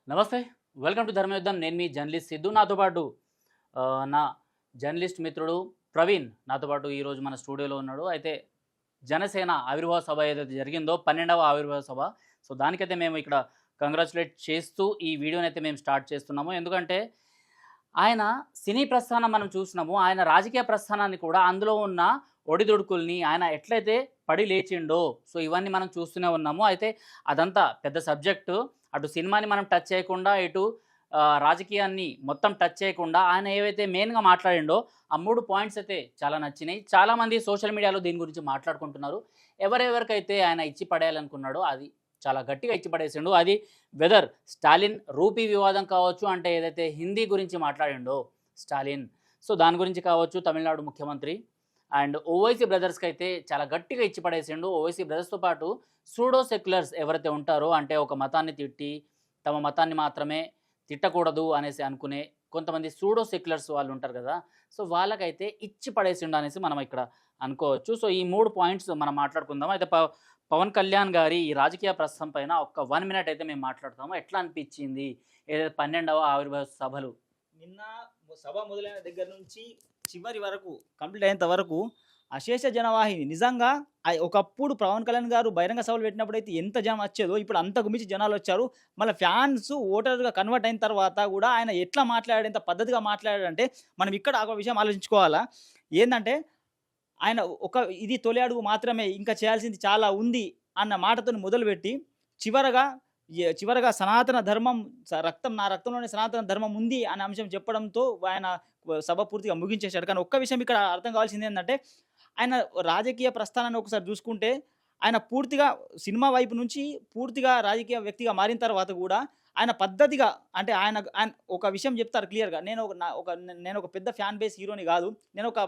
నమస్తే. Welcome to Dharmayuddham. నేను మీ జర్నలిస్ట్ సిద్ధు. నాతో పాటు నా జర్నలిస్ట్ మిత్రుడు ప్రవీణ్ నాతో పాటు ఈరోజు మన స్టూడియోలో ఉన్నాడు. అయితే జనసేన ఆవిర్భావ సభ ఏదైతే జరిగిందో 12వ ఆవిర్భావ సభ, సో దానికైతే మేము ఇక్కడ కంగ్రాచులేట్ చేస్తూ ఈ వీడియోని అయితే మేము స్టార్ట్ చేస్తున్నాము. ఎందుకంటే ఆయన సినీ ప్రస్థానం మనం చూసినాము, ఆయన రాజకీయ ప్రస్థానాన్ని కూడా అందులో ఉన్న ఒడిదుడుకుల్ని ఆయన ఎట్లయితే పడి లేచిండో, సో ఇవన్నీ మనం చూస్తూనే ఉన్నాము. అయితే అదంతా పెద్ద సబ్జెక్టు. అటు సినిమాని మనం టచ్ చేయకుండా, ఇటు రాజకీయాన్ని మొత్తం టచ్ చేయకుండా ఆయన ఏవైతే మెయిన్గా మాట్లాడిండో ఆ 3 పాయింట్స్ అయితే చాలా నచ్చినాయి. చాలామంది సోషల్ మీడియాలో దీని గురించి మాట్లాడుకుంటున్నారు. ఎవరెవరికైతే ఆయన ఇచ్చి పడేయాలనుకున్నాడో అది చాలా గట్టిగా ఇచ్చి పడేసిండు. అది వెదర్ స్టాలిన్ రూపీ వివాదం కావచ్చు, అంటే ఏదైతే హిందీ గురించి మాట్లాడిండో స్టాలిన్, సో దాని గురించి కావచ్చు, తమిళనాడు ముఖ్యమంత్రి అండ్ ఓవైసీ బ్రదర్స్కి అయితే చాలా గట్టిగా ఇచ్చి పడేసిండు. ఓవైసీ బ్రదర్స్తో పాటు సూడో సెక్యులర్స్ ఎవరైతే ఉంటారో, అంటే ఒక మతాన్ని తిట్టి తమ మతాన్ని మాత్రమే తిట్టకూడదు అనేసి అనుకునే కొంతమంది సూడో సెక్యులర్స్ వాళ్ళు ఉంటారు కదా, సో వాళ్ళకైతే ఇచ్చి పడేసిండు అనేసి మనం ఇక్కడ అనుకోవచ్చు. సో ఈ 3 పాయింట్స్ మనం మాట్లాడుకుందాం. అయితే పవన్ కళ్యాణ్ గారి ఈ రాజకీయ ప్రస్థానం పైన ఒక 1 మినిట్ అయితే మేము మాట్లాడతాము. ఎట్లా అనిపించింది ఏదైతే 12వ ఆవిర్భావ సభలు? నిన్న సభ మొదలైన దగ్గర నుంచి చివరి వరకు కంప్లీట్ అయ్యేంత వరకు అశేష జనవాహిని. నిజంగా ఒకప్పుడు పవన్ కళ్యాణ్ గారు బహిరంగ సభలు పెట్టినప్పుడు అయితే ఎంత జనం వచ్చేదో ఇప్పుడు అంతకు మించి జనాలు వచ్చారు. మళ్ళీ ఫ్యాన్స్ ఓటర్గా కన్వర్ట్ అయిన తర్వాత కూడా ఆయన ఎట్లా మాట్లాడాడు, ఎంత పద్ధతిగా మాట్లాడాడంటే మనం ఇక్కడ ఒక విషయం ఆలోచించుకోవాలా. ఏంటంటే ఆయన ఇది తొలి అడుగు మాత్రమే, ఇంకా చేయాల్సింది చాలా ఉంది అన్న మాటతో మొదలుపెట్టి చివరగా సనాతన ధర్మం నా రక్తంలోనే సనాతన ధర్మం ఉంది అనే అంశం చెప్పడంతో ఆయన సభ పూర్తిగా ముగించేశాడు. కానీ ఒక్క విషయం ఇక్కడ అర్థం కావాల్సింది ఏంటంటే, ఆయన రాజకీయ ప్రస్థానాన్ని ఒకసారి చూసుకుంటే ఆయన పూర్తిగా సినిమా వైపు నుంచి పూర్తిగా రాజకీయ వ్యక్తిగా మారిన తర్వాత కూడా ఆయన పద్ధతిగా, అంటే ఆయన ఒక విషయం చెప్తారు క్లియర్గా, నేను ఒక పెద్ద ఫ్యాన్ బేస్ హీరోని కాదు, నేను ఒక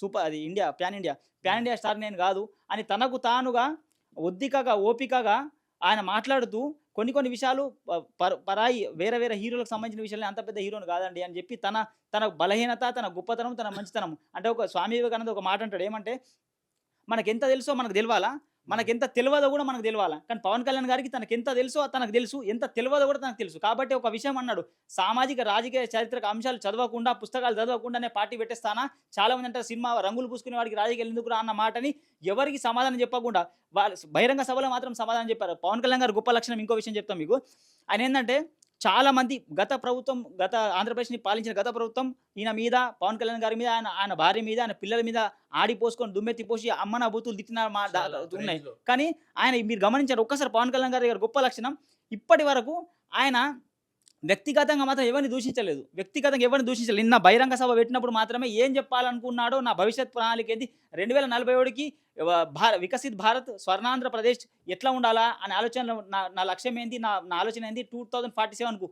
సూపర్ అది ప్యాన్ ఇండియా స్టార్ నేను కాదు అని తనకు తానుగా ఒద్దికగా ఓపికగా ఆయన మాట్లాడుతూ కొన్ని విషయాలు పరాయి వేరే హీరోలకు సంబంధించిన విషయాలు అంత పెద్ద హీరోని కాదండి అని చెప్పి తన బలహీనత, తన గొప్పతనం, తన మంచితనం, అంటే ఒక స్వామి వివేకానంద ఒక మాట అంటాడు, ఏమంటే మనకెంత తెలుసో మనకు తెలవాలా, మనకెంత తెలియదో కూడా మనకు తెలవాలా. కానీ పవన్ కళ్యాణ్ గారికి తనకెంత తెలుసో తనకు తెలుసు, ఎంత తెలియదో కూడా తనకు తెలుసు. కాబట్టి ఒక విషయం అన్నాడు, సామాజిక రాజకీయ చారిత్రక అంశాలు చదవకుండా, పుస్తకాలు చదవకుండానే పార్టీ పెట్టేస్తానా, చాలా మంది అంటారు సినిమా రంగులు పూసుకునే వాడికి రాజకీయాలు ఎందుకు రా అన్న మాటని ఎవరికి సమాధానం చెప్పకుండా వాళ్ళు బహిరంగ సభలో మాత్రం సమాధానం చెప్పారు. పవన్ కళ్యాణ్ గారు గొప్ప లక్షణం ఇంకో విషయం చెప్తాం మీకు. ఆయన ఏంటంటే చాలా మంది గత ఆంధ్రప్రదేశ్ని పాలించిన గత ప్రభుత్వం ఈయన మీద, పవన్ కళ్యాణ్ గారి మీద, ఆయన భార్య మీద, ఆయన పిల్లల మీద ఆడిపోసుకొని దుమ్మెత్తి పోసి అమ్మన బూతులు తిట్టిన ఉన్నాయి. కానీ ఆయన మీరు గమనించారు ఒక్కసారి పవన్ కళ్యాణ్ గారి గొప్ప లక్షణం, ఇప్పటి వరకు ఆయన వ్యక్తిగతంగా మాత్రం ఎవరిని దూషించలేదు. నిన్న బహిరంగ సభ పెట్టినప్పుడు మాత్రమే ఏం చెప్పాలనుకున్నాడో, నా భవిష్యత్ ప్రణాళిక ఏంది, 2047కి వికసిత్ భారత్ స్వర్ణాంధ్రప్రదేశ్ ఎట్లా ఉండాలా అనే ఆలోచనలో నా లక్ష్యం ఏంది, నా ఆలోచన ఏంది 2047కు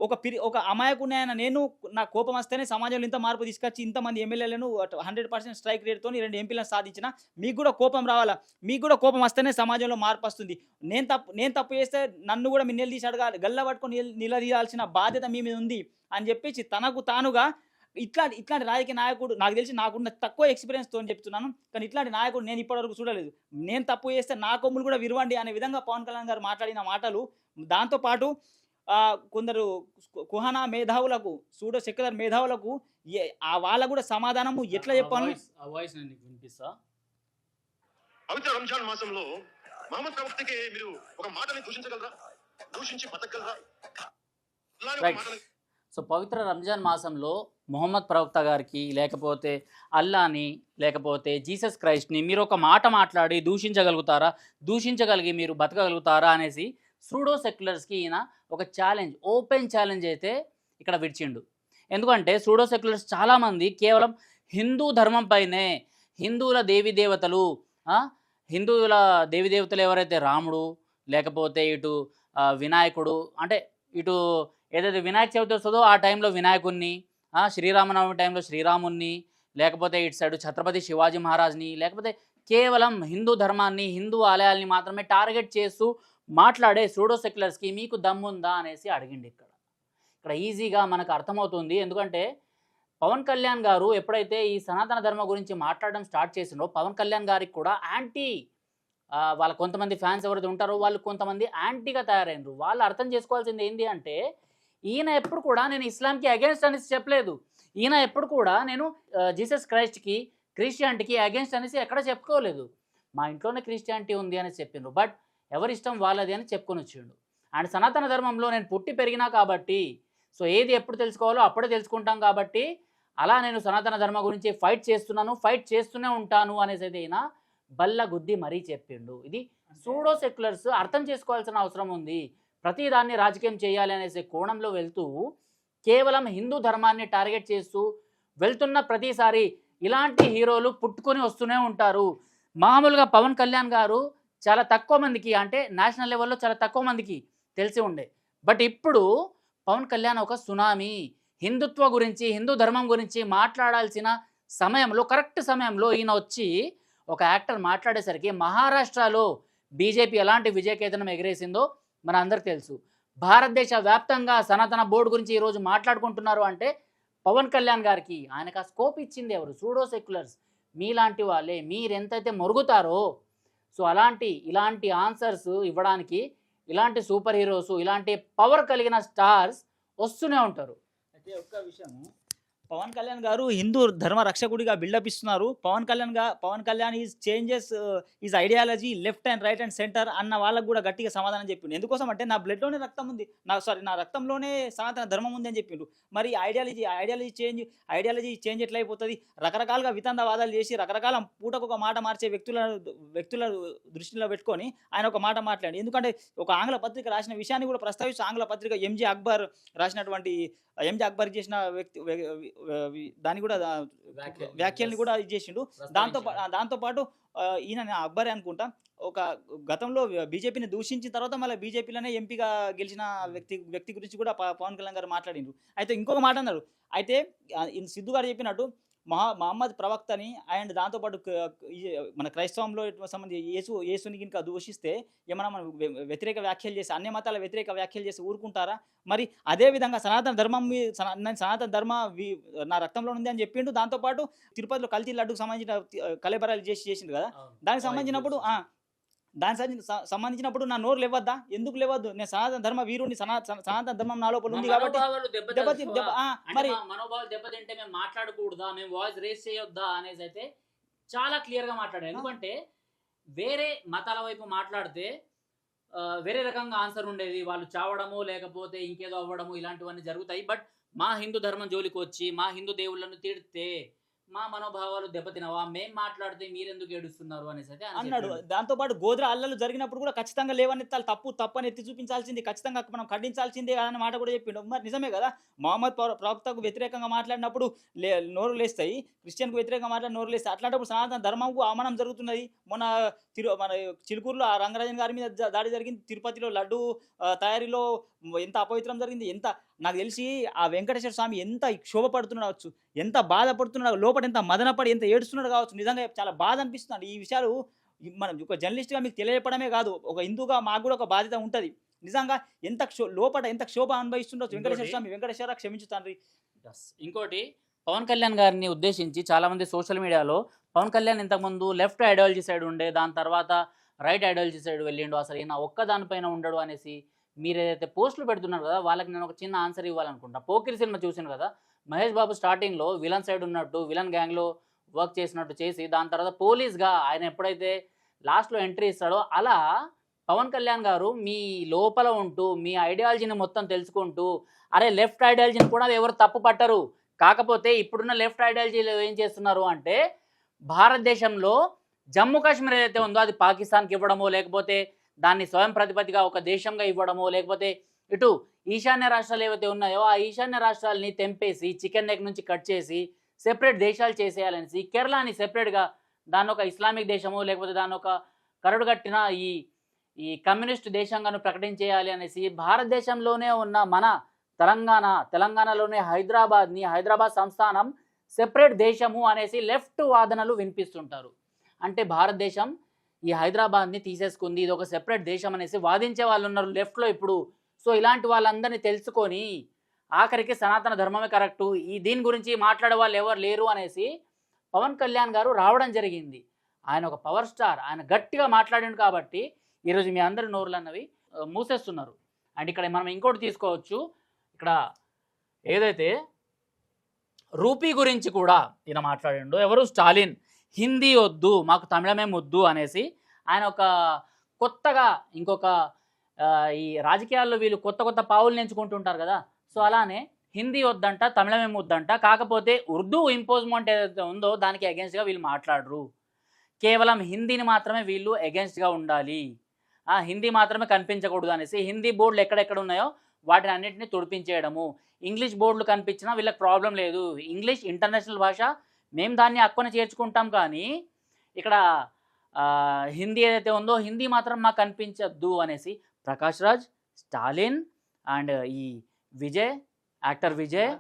ఒక అమాయకుని అయిన నేను, నా కోపం వస్తేనే సమాజంలో ఇంత మార్పు తీసుకొచ్చి ఇంతమంది ఎమ్మెల్యేలను 100% స్ట్రైక్ రేట్తో 2 ఎంపీలను సాధించిన, మీకు కూడా కోపం రావాలా, మీకు కూడా కోపం వస్తేనే సమాజంలో మార్పు వస్తుంది. నేను తప్పు చేస్తే నన్ను కూడా మీరు నిలదీసి అడగాలి, గల్ల పట్టుకొని నిలదీయాల్సిన బాధ్యత మీ మీద ఉంది అని చెప్పేసి తనకు తానుగా ఇట్లాంటి రాజకీయ నాయకుడు నాకు తెలిసి, నాకున్న తక్కువ ఎక్స్పీరియన్స్తో చెప్తున్నాను, కానీ ఇట్లాంటి నాయకుడు నేను ఇప్పటివరకు చూడలేదు. నేను తప్పు చేస్తే నా కొమ్ములు కూడా విరవండి అనే విధంగా పవన్ కళ్యాణ్ గారు మాట్లాడిన మాటలు, దాంతోపాటు కొందరు కుహనా మేధావులకు, సూడో సెక్యులర్ మేధావులకు వాళ్ళకు కూడా సమాధానము ఎట్లా చెప్పాను. పవిత్ర రంజాన్ మాసంలో మహమ్మద్ ప్రవక్తకి మీరు ఒక మాటని దూషించగలరా, దూషించి బతకగలరా? సో పవిత్ర రంజాన్ మాసంలో మొహమ్మద్ ప్రవక్త గారికి, లేకపోతే అల్లాని, లేకపోతే జీసస్ క్రైస్ట్ని మీరు ఒక మాట మాట్లాడి దూషించగలుగుతారా, దూషించగలిగి మీరు బతకగలుగుతారా అనేసి సూడో సెక్యులర్స్కి ఈయన ఒక ఛాలెంజ్, ఓపెన్ ఛాలెంజ్ అయితే ఇక్కడ విడిచిండు. ఎందుకంటే సూడో సెక్యులర్స్ చాలామంది కేవలం హిందూ ధర్మం పైనే, హిందువుల దేవతలు ఎవరైతే రాముడు, లేకపోతే ఇటు వినాయకుడు, అంటే ఇటు ఏదైతే వినాయక చవితి వస్తుందో ఆ టైంలో వినాయకుడిని, శ్రీరామనవమి టైంలో శ్రీరాముణ్ణి, లేకపోతే ఇటు సైడు ఛత్రపతి శివాజీ మహారాజ్ని, లేకపోతే కేవలం హిందూ ధర్మాన్ని, హిందూ ఆలయాల్ని మాత్రమే టార్గెట్ చేస్తూ మాట్లాడే సూడో సెక్యులర్స్కి మీకు దమ్ముందా అనేసి అడిగిండి. ఇక్కడ ఈజీగా మనకు అర్థమవుతుంది. ఎందుకంటే పవన్ కళ్యాణ్ గారు ఎప్పుడైతే ఈ సనాతన ధర్మం గురించి మాట్లాడడం స్టార్ట్ చేసిండో, పవన్ కళ్యాణ్ గారికి కూడా యాంటీ వాళ్ళ కొంతమంది ఫ్యాన్స్ ఎవరైతే ఉంటారో వాళ్ళు కొంతమంది యాంటీగా తయారైనరు. వాళ్ళు అర్థం చేసుకోవాల్సింది ఏంటి అంటే, ఈయన ఎప్పుడు కూడా నేను ఇస్లాంకి అగేన్స్ట్ అనేసి చెప్పలేదు. ఈయన ఎప్పుడు కూడా నేను జీసస్ క్రైస్ట్కి క్రిస్టియానిటీకి అగేన్స్ట్ అనేసి ఎక్కడ చెప్పుకోలేదు. మా ఇంట్లోనే క్రిస్టియానిటీ ఉంది అని చెప్పిండ్రు. బట్ ఎవరి ఇష్టం వాళ్ళది అని చెప్పుకొని వచ్చిండు. అండ్ సనాతన ధర్మంలో నేను పుట్టి పెరిగినా కాబట్టి, సో ఏది ఎప్పుడు తెలుసుకోవాలో అప్పుడే తెలుసుకుంటాం కాబట్టి, అలా నేను సనాతన ధర్మం గురించి ఫైట్ చేస్తున్నాను, ఫైట్ చేస్తూనే ఉంటాను అనేసి అయితే ఈయన బల్ల గుద్ది మరీ చెప్పిండు. ఇది సూడో సెక్యులర్స్ అర్థం చేసుకోవాల్సిన అవసరం ఉంది. ప్రతిదాన్ని రాజకీయం చేయాలి అనేసి కోణంలో వెళ్తూ కేవలం హిందూ ధర్మాన్ని టార్గెట్ చేస్తూ వెళ్తున్న ప్రతిసారి ఇలాంటి హీరోలు పుట్టుకొని వస్తూనే ఉంటారు. మామూలుగా పవన్ కళ్యాణ్ గారు చాలా తక్కువ మందికి, అంటే నేషనల్ లెవెల్లో చాలా తక్కువ మందికి తెలిసి ఉండే. బట్ ఇప్పుడు పవన్ కళ్యాణ్ ఒక సునామీ. హిందుత్వ గురించి, హిందూ ధర్మం గురించి మాట్లాడాల్సిన సమయంలో, కరెక్ట్ సమయంలో ఈయన వచ్చి ఒక యాక్టర్ మాట్లాడేసరికి మహారాష్ట్రలో బీజేపీ ఎలాంటి విజయకేతనం ఎగిరేసిందో మన అందరికి తెలుసు. భారతదేశ వ్యాప్తంగా సనాతన బోర్డు గురించి ఈరోజు మాట్లాడుకుంటున్నారు అంటే పవన్ కళ్యాణ్ గారికి ఆయనకు ఆ స్కోప్ ఇచ్చింది ఎవరు? సూడో సెక్యులర్స్ మీలాంటి వాళ్ళే. మీరు ఎంతైతే మొరుగుతారో, సో ఇలాంటి ఆన్సర్స్ ఇవ్వడానికి ఇలాంటి సూపర్ హీరోస్, ఇలాంటి పవర్ కలిగిన స్టార్స్ వస్తూనే ఉంటారు. అయితే ఒక్క విషయం, పవన్ కళ్యాణ్ గారు హిందూ ధర్మ రక్షకుడిగా బిల్డప్ ఇస్తున్నారు. Pawan Kalyan is changes is ideology left and right and centre అన్న వాళ్ళకు కూడా గట్టిగా సమాధానం చెప్పిండు. ఎందుకోసం అంటే నా బ్లడ్లోనే రక్తం ఉంది, నా రక్తంలోనే సనాతన ధర్మం ఉంది అని చెప్పిండు. మరి ఐడియాలజీ చేంజ్ ఎట్లా అయిపోతుంది? రకరకాలుగా వితండవాదాలు చేసి రకరకాల పూటకు ఒక మాట మార్చే వ్యక్తుల దృష్టిలో పెట్టుకొని ఆయన ఒక మాట మాట్లాడి. ఎందుకంటే ఒక ఆంగ్ల పత్రిక రాసిన విషయాన్ని కూడా ప్రస్తావిస్తూ, ఆంగ్ల పత్రిక ఎంజే అక్బర్ రాసినటువంటి ఎంజే అక్బర్ చేసిన దాన్ని కూడా వ్యాఖ్యల్ని కూడా ఇది చేసిండు. దాంతోపాటు ఈయన అక్బరే అనుకుంటా ఒక గతంలో బీజేపీని దూషించిన తర్వాత మళ్ళీ బీజేపీలోనే ఎంపీగా గెలిచిన వ్యక్తి గురించి కూడా పవన్ కళ్యాణ్ గారు మాట్లాడిండ్రు. అయితే ఇంకొక మాట అన్నారు. అయితే సిద్ధు గారు చెప్పినట్టు మహమ్మద్ ప్రవక్తని అండ్ దాంతోపాటు మన క్రైస్తవంలో సంబంధించి యేసుని కనుక దూషిస్తే ఏమన్నా మనం వ్యతిరేక వ్యాఖ్యలు చేసి, అన్ని మతాల వ్యతిరేక వ్యాఖ్యలు చేసి ఊరుకుంటారా? మరి అదేవిధంగా సనాతన ధర్మ నా రక్తంలో ఉంది అని చెప్పిండు. దాంతోపాటు తిరుపతిలో కల్తీ లడ్డుకు సంబంధించిన కలేబరాలు చేసిండు కదా, దానికి సంబంధించినప్పుడు నా నోరు లేవద్దా? ఎందుకు లేవద్దు? నేను సనాతన ధర్మ వీరుడిని, సనాతన ధర్మం నా లోపల ఉంది కాబట్టి మరి మనోభావాలు దెబ్బతింటే మేము మాట్లాడకూడదా, మేము వాయిస్ రేస్ చేయొద్దా అనేసి అయితే చాలా క్లియర్ గా మాట్లాడారు. ఎందుకంటే వేరే మతాల వైపు మాట్లాడితే వేరే రకంగా ఆన్సర్ ఉండేది, వాళ్ళు చావడము లేకపోతే ఇంకేదో అవ్వడము ఇలాంటివన్నీ జరుగుతాయి. బట్ మా హిందూ ధర్మం జోలికి వచ్చి మా హిందూ దేవుళ్ళను తిడితే మా మనోభావాలు దెబ్బతినవా, మేం మాట్లాడితే మీరెందుకు ఏడుస్తున్నారు అనేసి అయితే అన్నాడు. దాంతోపాటు గోద్రా అల్లలు జరిగినప్పుడు కూడా ఖచ్చితంగా లేవనెత్తాలి, తప్పు అని ఎత్తి చూపించాల్సింది, ఖచ్చితంగా మనం ఖండించాల్సిందే అన్న మాట కూడా చెప్పిండు. మరి నిజమే కదా, మహమ్మద్ ప్రవక్తకు వ్యతిరేకంగా మాట్లాడినప్పుడు నోరు లేస్తాయి, క్రిస్టియన్కు వ్యతిరేకంగా మాట్లాడి నోరు లేస్తాయి. అట్లాంటప్పుడు సనాతన ధర్మంకు అవమానం జరుగుతున్నది. మన చిలుకూరులో ఆ రంగరాజన్ గారి మీద దాడి జరిగింది, తిరుపతిలో లడ్డు తయారీలో ఎంత అపవిత్రం జరిగింది. నాకు తెలిసి ఆ వెంకటేశ్వర స్వామి ఎంత క్షోభపడుతున్నాడు కావచ్చు, ఎంత బాధపడుతున్నాడు, లోపల ఎంత మదనపడి ఎంత ఏడుస్తున్నాడు కావచ్చు. నిజంగా చాలా బాధ అనిపిస్తుంది. ఈ విషయాలు మనం ఒక జర్నలిస్ట్గా మీకు తెలియపడమే కాదు, ఒక హిందూగా మాకు కూడా ఒక బాధ్యత ఉంటుంది. నిజంగా లోపల ఎంత క్షోభ అనుభవిస్తుండొచ్చు వెంకటేశ్వర స్వామి. వెంకటేశ్వర క్షమించు తండ్రి. ఇంకోటి, పవన్ కళ్యాణ్ గారిని ఉద్దేశించి చాలామంది సోషల్ మీడియాలో పవన్ కళ్యాణ్ ఇంతకుముందు లెఫ్ట్ ఐడియాలజీ సైడ్ ఉండే, దాని తర్వాత రైట్ ఐడియాలజీ సైడ్ వెళ్ళిండు, అసలు ఈయన ఒక్క దానిపైన ఉండడు అనేసి మీరు ఏదైతే పోస్టులు పెడుతున్నారు కదా, వాళ్ళకి నేను ఒక చిన్న ఆన్సర్ ఇవ్వాలనుకుంటా. పోకిరి సినిమా చూసాను కదా, మహేష్ బాబు స్టార్టింగ్లో విలన్ సైడ్ ఉన్నట్టు, విలన్ గ్యాంగ్లో వర్క్ చేసినట్టు చేసి దాని తర్వాత పోలీస్గా ఆయన ఎప్పుడైతే లాస్ట్లో ఎంట్రీ ఇస్తాడో, అలా పవన్ కళ్యాణ్ గారు మీ లోపల ఉంటూ మీ ఐడియాలజీని మొత్తం తెలుసుకుంటూ, అరే లెఫ్ట్ ఐడియాలజీని కూడా ఎవరు తప్పు పట్టరు, కాకపోతే ఇప్పుడున్న లెఫ్ట్ ఐడియాలజీలో ఏం చేస్తున్నారు అంటే భారతదేశంలో జమ్మూ కాశ్మీర్ ఏదైతే ఉందో అది పాకిస్తాన్కి ఇవ్వడమో, లేకపోతే దాన్ని స్వయం ప్రతిపత్తిగా ఒక దేశంగా ఇవ్వడమో, లేకపోతే ఇటు ఈశాన్య రాష్ట్రాలు ఏవైతే ఉన్నాయో ఆ ఈశాన్య రాష్ట్రాలని తెంపేసి చికెన్ నెక్ నుంచి కట్ చేసి సెపరేట్ దేశాలు చేసేయాలనేసి, కేరళని సెపరేట్గా దాన్ని ఒక ఇస్లామిక్ దేశము లేకపోతే దాన్ని ఒక కరడు కట్టిన ఈ కమ్యూనిస్ట్ దేశంగాను ప్రకటించేయాలి అనేసి భారతదేశంలోనే ఉన్న మన తెలంగాణలోనే హైదరాబాద్ సంస్థానం సెపరేట్ దేశము అనేసి లెఫ్ట్ వాదనలు వినిపిస్తుంటారు. అంటే భారతదేశం ఈ హైదరాబాద్ని తీసేసుకుంది, ఇది ఒక సెపరేట్ దేశం అనేసి వాదించే వాళ్ళు ఉన్నారు లెఫ్ట్లో ఇప్పుడు. సో ఇలాంటి వాళ్ళందరినీ తెలుసుకొని ఆఖరికి సనాతన ధర్మమే కరెక్టు, దీని గురించి మాట్లాడే వాళ్ళు ఎవరు లేరు అనేసి పవన్ కళ్యాణ్ గారు రావడం జరిగింది. ఆయన ఒక పవర్ స్టార్, ఆయన గట్టిగా మాట్లాడిండు కాబట్టి ఈరోజు మీ అందరి నోరులు అన్నవి మూసేస్తున్నారు. అండ్ ఇక్కడ మనం ఇంకోటి తీసుకోవచ్చు, ఇక్కడ ఏదైతే రూపీ గురించి కూడా ఈయన మాట్లాడిండు. ఎవరు? స్టాలిన్. హిందీ వద్దు, మాకు తమిళమే ముద్దు అనేసి ఆయన ఒక కొత్తగా ఇంకొక ఈ రాజకీయాల్లో వీళ్ళు కొత్త కొత్త పావులు నేర్చుకుంటుంటారు కదా, సో అలానే హిందీ వద్దంట, తమిళమే ముద్దంట. కాకపోతే ఉర్దూ ఇంపోజ్మెంట్ ఏదైతే ఉందో దానికి అగెన్స్ట్గా వీళ్ళు మాట్లాడరు. కేవలం హిందీని మాత్రమే వీళ్ళు అగెన్స్ట్గా ఉండాలి, హిందీ మాత్రమే కనిపించకూడదు అనేసి హిందీ బోర్డులు ఎక్కడెక్కడ ఉన్నాయో వాటిని అన్నింటినీ తుడిపించేయడము. ఇంగ్లీష్ బోర్డులు కనిపించినా వీళ్ళకి ప్రాబ్లం లేదు, ఇంగ్లీష్ ఇంటర్నేషనల్ భాష, మేము దాన్ని హక్కున చేర్చుకుంటాం, కానీ ఇక్కడ హిందీ ఏదైతే ఉందో హిందీ మాత్రం మాకు కనిపించద్దు అనేసి ప్రకాష్ రాజ్, స్టాలిన్ అండ్ ఈ విజయ్, యాక్టర్ విజయ్,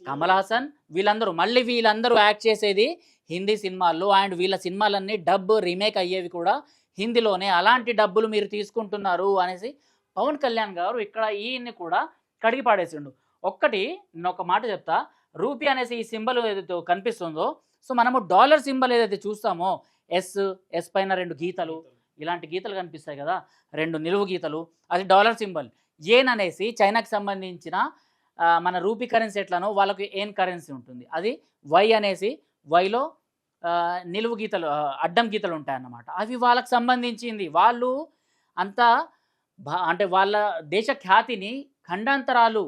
కమల్ హాసన్, వీళ్ళందరూ యాక్ట్ చేసేది హిందీ సినిమాల్లో. అండ్ వీళ్ళ సినిమాలన్నీ డబ్ రీమేక్ అయ్యేవి కూడా హిందీలోనే. అలాంటి డబ్బులు మీరు తీసుకుంటున్నారు అనేసి పవన్ కళ్యాణ్ గారు ఇక్కడ ఈయన్ని కూడా కడిగి పాడేసిండు. నేను ఒక మాట చెప్తా, రూపీ అనేసి ఈ సింబల్ ఏదైతే కనిపిస్తుందో, సో మనము డాలర్ సింబల్ ఏదైతే చూస్తామో ఎస్ పైన 2 గీతలు, ఇలాంటి గీతలు కనిపిస్తాయి కదా, 2 నిలువు గీతలు, అది డాలర్ సింబల్. ఏన్ అనేసి చైనాకి సంబంధించిన మన రూపీ కరెన్సీ ఎట్లనో వాళ్ళకి ఏన్ కరెన్సీ ఉంటుంది, అది వై అనేసి వైలో నిలువు గీతలు అడ్డం గీతలు ఉంటాయన్నమాట, అవి వాళ్ళకి సంబంధించింది. వాళ్ళు అంతా అంటే వాళ్ళ దేశ ఖ్యాతిని ఖండాంతరాలు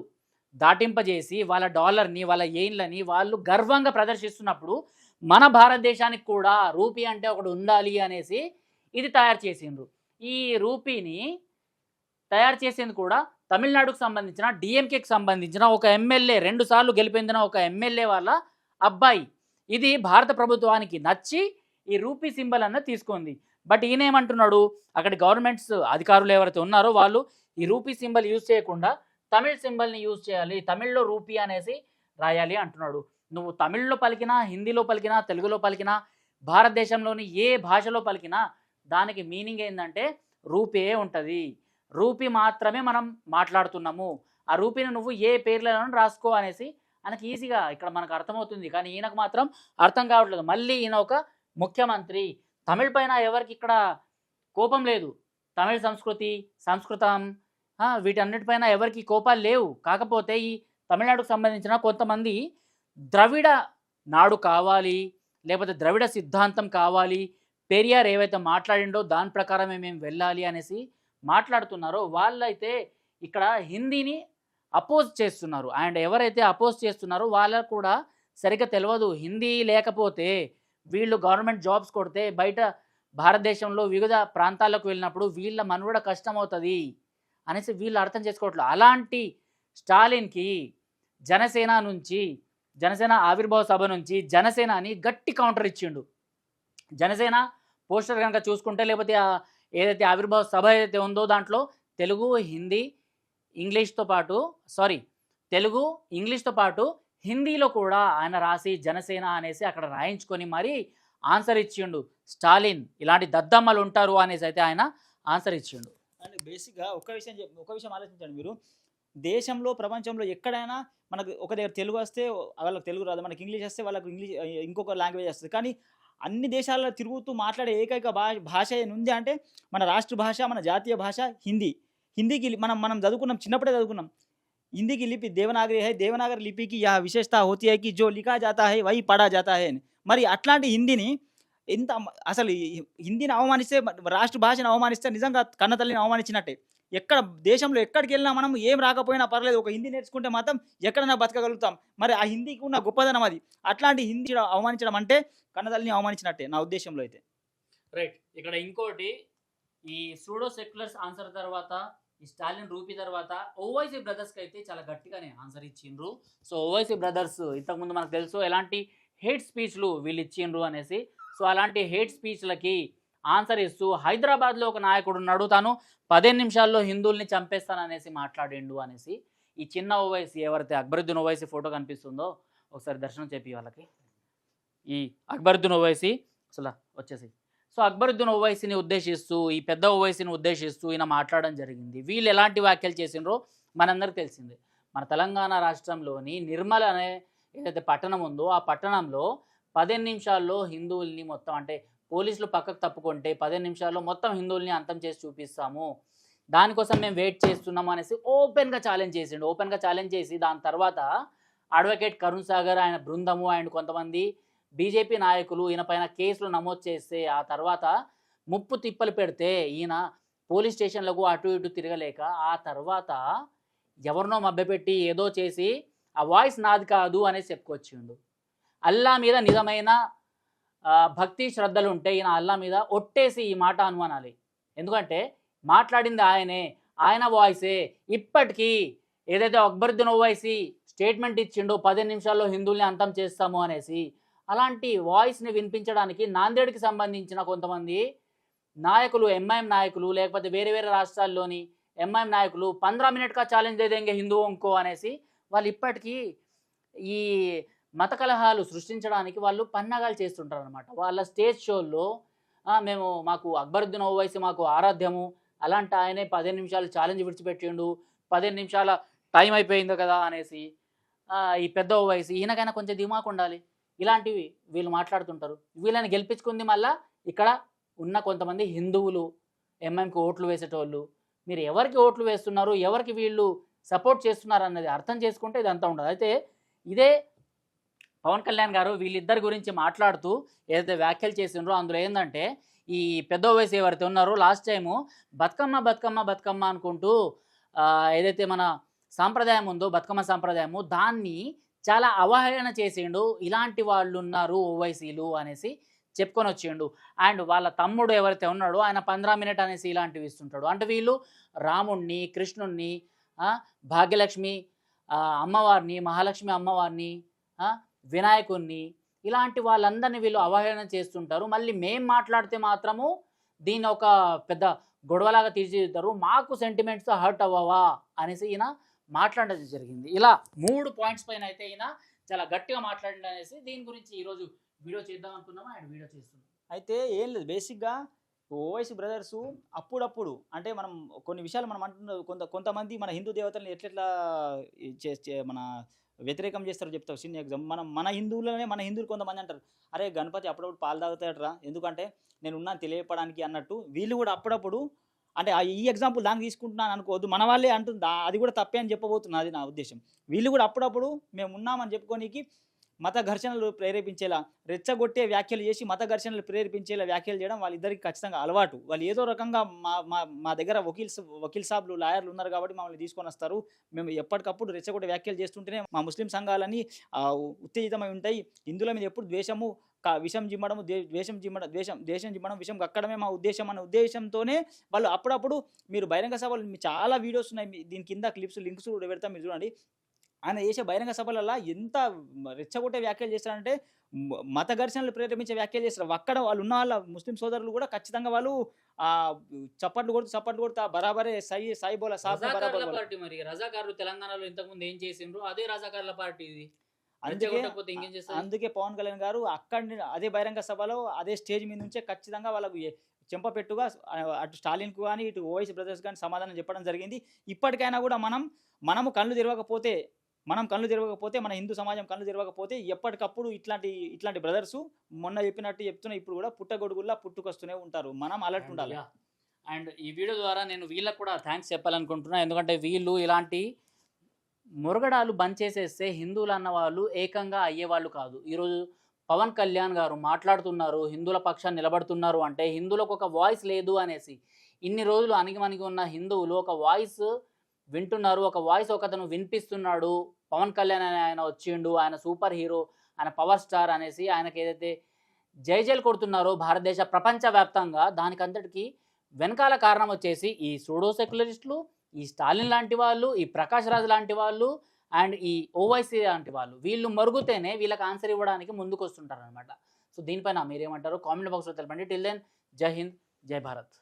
దాటింపజేసి వాళ్ళ డాలర్ని, వాళ్ళ ఎయిన్లని వాళ్ళు గర్వంగా ప్రదర్శిస్తున్నప్పుడు మన భారతదేశానికి కూడా రూపీ అంటే ఒకటి ఉండాలి అనేసి ఇది తయారు చేసిండ్రు. ఈ రూపీని తయారు చేసింది కూడా తమిళనాడుకు సంబంధించిన డిఎంకేకి సంబంధించిన ఒక ఎమ్మెల్యే, 2 సార్లు గెలిపొందిన ఒక ఎమ్మెల్యే వాళ్ళ అబ్బాయి. ఇది భారత ప్రభుత్వానికి నచ్చి ఈ రూపీ సింబల్ అన్న తీసుకుంది. బట్ ఈయన ఏమంటున్నాడు, అక్కడి గవర్నమెంట్స్ అధికారులు ఎవరైతే ఉన్నారో వాళ్ళు ఈ రూపీ సింబల్ యూజ్ చేయకుండా తమిళ్ సింబల్ని యూజ్ చేయాలి, తమిళ్లో రూపీ అనేసి రాయాలి అంటున్నాడు. నువ్వు తమిళ్లో పలికినా, హిందీలో పలికినా, తెలుగులో పలికినా, భారతదేశంలోని ఏ భాషలో పలికినా దానికి మీనింగ్ ఏంటంటే రూపీయే ఉంటుంది. రూపీ మాత్రమే మనం మాట్లాడుతున్నాము, ఆ రూపీని నువ్వు ఏ పేర్లను రాసుకో అనేసి ఆయనకి ఈజీగా ఇక్కడ మనకు అర్థమవుతుంది. కానీ ఈయనకు మాత్రం అర్థం కావట్లేదు. మళ్ళీ ఈయన ఒక ముఖ్యమంత్రి, తమిళ్ పైన ఎవరికి ఇక్కడ కోపం లేదు, తమిళ సంస్కృతి, సంస్కృతం వీటన్నిటిపైన ఎవరికి కోపాలు లేవు. కాకపోతే ఈ తమిళనాడుకు సంబంధించిన కొంతమంది ద్రవిడ నాడు కావాలి, లేకపోతే ద్రవిడ సిద్ధాంతం కావాలి, పెరియార్ ఏవైతే మాట్లాడిండో దాని ప్రకారమే మేము వెళ్ళాలి అనేసి మాట్లాడుతున్నారో వాళ్ళైతే ఇక్కడ హిందీని అపోజ్ చేస్తున్నారు. అండ్ ఎవరైతే అపోజ్ చేస్తున్నారో వాళ్ళకు కూడా సరిగ్గా తెలియదు. హిందీ లేకపోతే వీళ్ళు గవర్నమెంట్ జాబ్స్ కొడితే బయట భారతదేశంలో వివిధ ప్రాంతాలకు వెళ్ళినప్పుడు వీళ్ళ మనుగడ కష్టమవుతుంది అనేసి వీళ్ళు అర్థం చేసుకోవట్లేదు. అలాంటి స్టాలిన్కి జనసేన ఆవిర్భావ సభ నుంచి జనసేనాని గట్టి కౌంటర్ ఇచ్చిండు. జనసేన పోస్టర్ కనుక చూసుకుంటే, లేకపోతే ఏదైతే ఆవిర్భావ సభ ఏదైతే ఉందో దాంట్లో తెలుగు, హిందీ, తెలుగు ఇంగ్లీష్తో పాటు హిందీలో కూడా ఆయన రాసి జనసేన అనేసి అక్కడ రాయించుకొని మరీ ఆన్సర్ ఇచ్చిండు. స్టాలిన్ ఇలాంటి దద్దమ్మలు ఉంటారు అనేసి అయితే ఆయన ఆన్సర్ ఇచ్చిండు. అండ్ బేసిక్గా ఒక విషయం ఆలోచించండి మీరు, దేశంలో ప్రపంచంలో ఎక్కడైనా మనకు ఒక దగ్గర తెలుగు వస్తే వాళ్ళకి తెలుగు రాదు, మనకి ఇంగ్లీష్ వస్తే వాళ్ళకి ఇంగ్లీష్ ఇంకొక లాంగ్వేజ్ వస్తుంది. కానీ అన్ని దేశాల్లో తిరుగుతూ మాట్లాడే ఏకైక భాష ఉంది అంటే మన రాష్ట్ర భాష, మన జాతీయ భాష హిందీకి మనం చదువుకున్నాం, చిన్నప్పుడే చదువుకున్నాం. हिंदी की लिपि देवनागरी है, देवनागरी लिपि की यह विशेषता होती है कि जो लिखा जाता है वही पढ़ा जाता है. మరి అట్లాంటి హిందీని అసలు హిందీని అవమానిస్తే, రాష్ట్ర భాషను అవమానిస్తే నిజంగా కన్నతల్లిని అవమానించినట్టే. దేశంలో ఎక్కడికి వెళ్ళినా మనం ఏం రాకపోయినా పర్లేదు, ఒక హిందీ నేర్చుకుంటే మాత్రం ఎక్కడైనా బతకగలుగుతాం. మరి ఆ హిందీకి ఉన్న గొప్పదనం అది. అట్లాంటి హిందీ అవమానించడం అంటే కన్నతల్లిని అవమానించినట్టే నా ఉద్దేశంలో అయితే. రైట్. ఇక్కడ ఇంకోటి, ఈ సూడో సెక్యులర్స్ ఆన్సర్ తర్వాత ఈ స్టాలిన్ రూపీ తర్వాత ఓవైసీ బ్రదర్స్కి అయితే చాలా గట్టిగానే ఆన్సర్ ఇచ్చిండ్రు. సో ఓవైసీ బ్రదర్స్ ఇంతకుముందు మనకు తెలుసు ఎలాంటి హేట్ స్పీచ్లు వీళ్ళు ఇచ్చిండ్రు అనేసి. సో అలాంటి హేట్ స్పీచ్లకి ఆన్సర్ ఇస్తూ హైదరాబాద్లో ఒక నాయకుడు ఉన్నాడు, తాను 15 నిమిషాల్లో హిందువుల్ని చంపేస్తాననేసి మాట్లాడిండు అనేసి ఈ చిన్న ఓవైసీ ఎవరైతే అక్బరుద్దీన్ ఓవైసీ ఫోటో కనిపిస్తుందో ఒకసారి దర్శనం చెప్పి వాళ్ళకి. ఈ అక్బరుద్దీన్ ఓవైసీ అసలు వచ్చేసి, సో అక్బరుద్దీన్ ఓవైసీని ఉద్దేశిస్తూ, ఈ పెద్ద ఓవైసీని ఉద్దేశిస్తూ ఈయన మాట్లాడడం జరిగింది. వీళ్ళు ఎలాంటి వ్యాఖ్యలు చేసిండ్రో మనందరికీ తెలిసిందే. మన తెలంగాణ రాష్ట్రంలోని నిర్మల్ అనే ఏదైతే పట్టణం ఉందో ఆ పట్టణంలో 15 నిమిషాల్లో హిందువుల్ని మొత్తం అంటే పోలీసులు పక్కకు తప్పుకుంటే 15 నిమిషాల్లో మొత్తం హిందువుల్ని అంతం చేసి చూపిస్తాము, దానికోసం మేము వెయిట్ చేస్తున్నాము అనేసి ఓపెన్గా ఛాలెంజ్ చేసిండు. ఓపెన్గా ఛాలెంజ్ చేసి దాని తర్వాత అడ్వకేట్ కరుణ్ సాగర్, ఆయన బృందము అండ్ కొంతమంది బీజేపీ నాయకులు ఈయన పైన కేసులు నమోదు చేస్తే ఆ తర్వాత ముప్పు తిప్పలు పెడితే ఈయన పోలీస్ స్టేషన్లకు అటు ఇటు తిరగలేక ఆ తర్వాత ఎవరినో మభ్యపెట్టి ఏదో చేసి ఆ వాయిస్ నాది కాదు అనేసి చెప్పుకొచ్చిండు. అల్లా మీద నిజమైన భక్తి శ్రద్ధలు ఉంటే ఈయన అల్లా మీద ఒట్టేసి ఈ మాట అనుమానాలి. ఎందుకంటే మాట్లాడింది ఆయనే, ఆయన వాయిసే. ఇప్పటికీ ఏదైతే అక్బరుద్దీన్ ఓవైసీ స్టేట్మెంట్ ఇచ్చిండో 15 నిమిషాల్లో హిందువుల్ని అంతం చేస్తాము అనేసి, అలాంటి వాయిస్ని వినిపించడానికి నాందేడ్కి సంబంధించిన కొంతమంది నాయకులు, ఎంఐఎం నాయకులు, లేకపోతే వేరే వేరే రాష్ట్రాల్లోని ఎంఐఎం నాయకులు 15 మినిట్గా ఛాలెంజ్ దేదేంగే హిందూ ఇంకో అనేసి వాళ్ళు ఇప్పటికీ ఈ మత కలహాలు సృష్టించడానికి వాళ్ళు పన్నాగాలు చేస్తుంటారు అనమాట. వాళ్ళ స్టేజ్ షోల్లో మాకు అక్బరుద్దీన్ ఓవైసీ మాకు ఆరాధ్యము, అలాంటి ఆయనే 15 నిమిషాలు ఛాలెంజ్ విడిచిపెట్టిండు, 15 నిమిషాల టైం అయిపోయింది కదా అనేసి ఈ పెద్ద ఓవైసీ ఈయనకైనా కొంచెం దిమాకు ఉండాలి. ఇలాంటివి వీళ్ళు మాట్లాడుతుంటారు. వీళ్ళని గెలిపించుకుంది మళ్ళీ ఇక్కడ ఉన్న కొంతమంది హిందువులు, ఎంఐఎంకి ఓట్లు వేసేటోళ్ళు. మీరు ఎవరికి ఓట్లు వేస్తున్నారు, ఎవరికి వీళ్ళు సపోర్ట్ చేస్తున్నారు అన్నది అర్థం చేసుకుంటే ఇదంతా ఉండదు. అయితే ఇదే పవన్ కళ్యాణ్ గారు వీళ్ళిద్దరి గురించి మాట్లాడుతూ ఏదైతే వ్యాఖ్యలు చేసిండ్రో అందులో ఏంటంటే, ఈ పెద్ద వయసు ఎవరైతే ఉన్నారో లాస్ట్ టైము బతుకమ్మ బతుకమ్మ బతుకమ్మ అనుకుంటూ ఏదైతే మన సాంప్రదాయం ఉందో బతుకమ్మ సాంప్రదాయము దాన్ని చాలా అవహేళన చేసిండు. ఇలాంటి వాళ్ళు ఉన్నారు ఓవైసీలు అనేసి చెప్పుకొని వచ్చిండు. అండ్ వాళ్ళ తమ్ముడు ఎవరైతే ఉన్నాడో ఆయన 15 మినిట్ అనేసి ఇలాంటివి ఇస్తుంటాడు. అంటే వీళ్ళు రాముణ్ణి, కృష్ణుణ్ణి, భాగ్యలక్ష్మి అమ్మవారిని, మహాలక్ష్మి అమ్మవారిని, వినాయకుణ్ణి, ఇలాంటి వాళ్ళందరినీ వీళ్ళు అవహేళన చేస్తుంటారు. మళ్ళీ మేం మాట్లాడితే మాత్రము దీన్ని ఒక పెద్ద గొడవలాగా తీర్చిదిద్దారు, మాకు సెంటిమెంట్స్ హర్ట్ అవ్వవా అనేసి ఈయన మాట్లాడడం జరిగింది. ఇలా 3 పాయింట్స్ పైన అయితే ఈయన చాలా గట్టిగా మాట్లాడండి అనేసి దీని గురించి ఈరోజు వీడియో చేద్దాం అనుకున్నాము అండ్ వీడియో చేస్తున్నాం. అయితే ఏం లేదు, బేసిక్గా ఓవైసీ బ్రదర్స్ అప్పుడప్పుడు అంటే మనం కొన్ని విషయాలు మనం అంటున్న కొంతమంది మన హిందూ దేవతలను ఎట్లెట్లా మన వ్యతిరేకం చేస్తారో చెప్తారు. చిన్న ఎగ్జామ్, మన హిందువులనే మన హిందువులు కొంతమంది అంటారు, అరే గణపతి అప్పుడప్పుడు పాలు తాగుతాడరా, ఎందుకంటే నేను ఉన్నాను తెలియపడానికి అన్నట్టు. వీళ్ళు కూడా అప్పుడప్పుడు అంటే ఈ ఎగ్జాంపుల్ దానికి తీసుకుంటున్నాను అనుకోవద్దు, మన వాళ్ళే అంటుంది, అది కూడా తప్పే అని చెప్పబోతున్నా, అది నా ఉద్దేశం. వీళ్ళు కూడా అప్పుడప్పుడు మేము ఉన్నామని చెప్పుకోనికి మత ఘర్షణలు ప్రేరేపించేలా రెచ్చగొట్టే వ్యాఖ్యలు చేసి మత ఘర్షణలు ప్రేరేపించేలా వ్యాఖ్యలు చేయడం వాళ్ళిద్దరికి ఖచ్చితంగా అలవాటు. వాళ్ళు ఏదో రకంగా మా దగ్గర వకీల్ సాబ్లు, లాయర్లు ఉన్నారు కాబట్టి మమ్మల్ని తీసుకొని వస్తారు, మేము ఎప్పటికప్పుడు రెచ్చగొట్టే వ్యాఖ్యలు చేస్తుంటేనే మా ముస్లిం సంఘాలని ఉత్తేజితమై ఉంటాయి, హిందువుల మీద ఎప్పుడు ద్వేషం జిమ్మడం విషం కక్కడమే మా ఉద్దేశం అన్న ఉద్దేశంతోనే వాళ్ళు అప్పుడప్పుడు మీరు బహిరంగ సభలు చాలా వీడియోస్ ఉన్నాయి, దీని కింద లింక్స్ కూడా పెడతాం, మీరు చూడండి. ఆయన చేసే బహిరంగ సభలలో ఎంత రెచ్చగొట్టే వ్యాఖ్యలు చేస్తారంటే మత ఘర్షణలు ప్రేరేపించే వ్యాఖ్యలు చేస్తారు. అక్కడ వాళ్ళు ఉన్న వాళ్ళ ముస్లిం సోదరులు కూడా ఖచ్చితంగా వాళ్ళు చప్పట్లు కొడుతూ బరాబరే సాయి బోలా సాబ్ పార్టీ. మరి రజాకారులు తెలంగాణలో ఇంతకుముందు ఏం చేసిండ్రు, అదే రజాకారుల పార్టీ ఇది. అందుకే పవన్ కళ్యాణ్ గారు అక్కడి అదే బహిరంగ సభలో అదే స్టేజ్ మీద నుంచే ఖచ్చితంగా వాళ్ళకు చెంపపెట్టుగా అటు స్టాలిన్కు కానీ ఇటు ఓవైసీ బ్రదర్స్ కానీ సమాధానం చెప్పడం జరిగింది. ఇప్పటికైనా కూడా మనము కళ్ళు తెరవకపోతే మన హిందూ సమాజం కళ్ళు తెరవకపోతే ఎప్పటికప్పుడు ఇట్లాంటి బ్రదర్స్ మొన్న చెప్తున్నా ఇప్పుడు కూడా పుట్టగొడుగుల్లా పుట్టుకొస్తూనే ఉంటారు. మనం అలర్ట్ ఉండాలి. అండ్ ఈ వీడియో ద్వారా నేను వీళ్ళకు కూడా థ్యాంక్స్ చెప్పాలనుకుంటున్నా. ఎందుకంటే వీళ్ళు ఇలాంటి మురగడాలు బంద్ చేసేస్తే హిందువులు అన్న వాళ్ళు ఏకంగా అయ్యేవాళ్ళు కాదు. ఈరోజు పవన్ కళ్యాణ్ గారు మాట్లాడుతున్నారు, హిందువుల పక్షాన్ని నిలబడుతున్నారు అంటే హిందువులకు ఒక వాయిస్ లేదు అనేసి. ఇన్ని రోజులు అణిగిమణిగి ఉన్న హిందువులు ఒక వాయిస్ వింటున్నారు, ఒక వాయిస్ ఒకతను వినిపిస్తున్నాడు. పవన్ కళ్యాణ్ అనే ఆయన వచ్చిండు, ఆయన సూపర్ హీరో, ఆయన పవర్ స్టార్ అనేసి ఆయనకి ఏదైతే జైలు కొడుతున్నారో భారతదేశ ప్రపంచవ్యాప్తంగా, దానికంతటికి వెనకాల కారణం వచ్చేసి ఈ సూడో సెక్యులరిస్టులు, ఈ స్టాలిన్ లాంటి వాళ్ళు, ఈ ప్రకాష్ రాజ్ లాంటి వాళ్ళు అండ్ ఈ ఓవైసీ లాంటి వాళ్ళు. వీళ్ళు మరుగుతేనే వీళ్ళకి ఆన్సర్ ఇవ్వడానికి ముందుకు వస్తుంటారు అనమాట. సో దీనిపైన మీరేమంటారు కామెంట్ బాక్స్లో తెలపండి. టిల్ దెన్ జై హింద్, జై భారత్.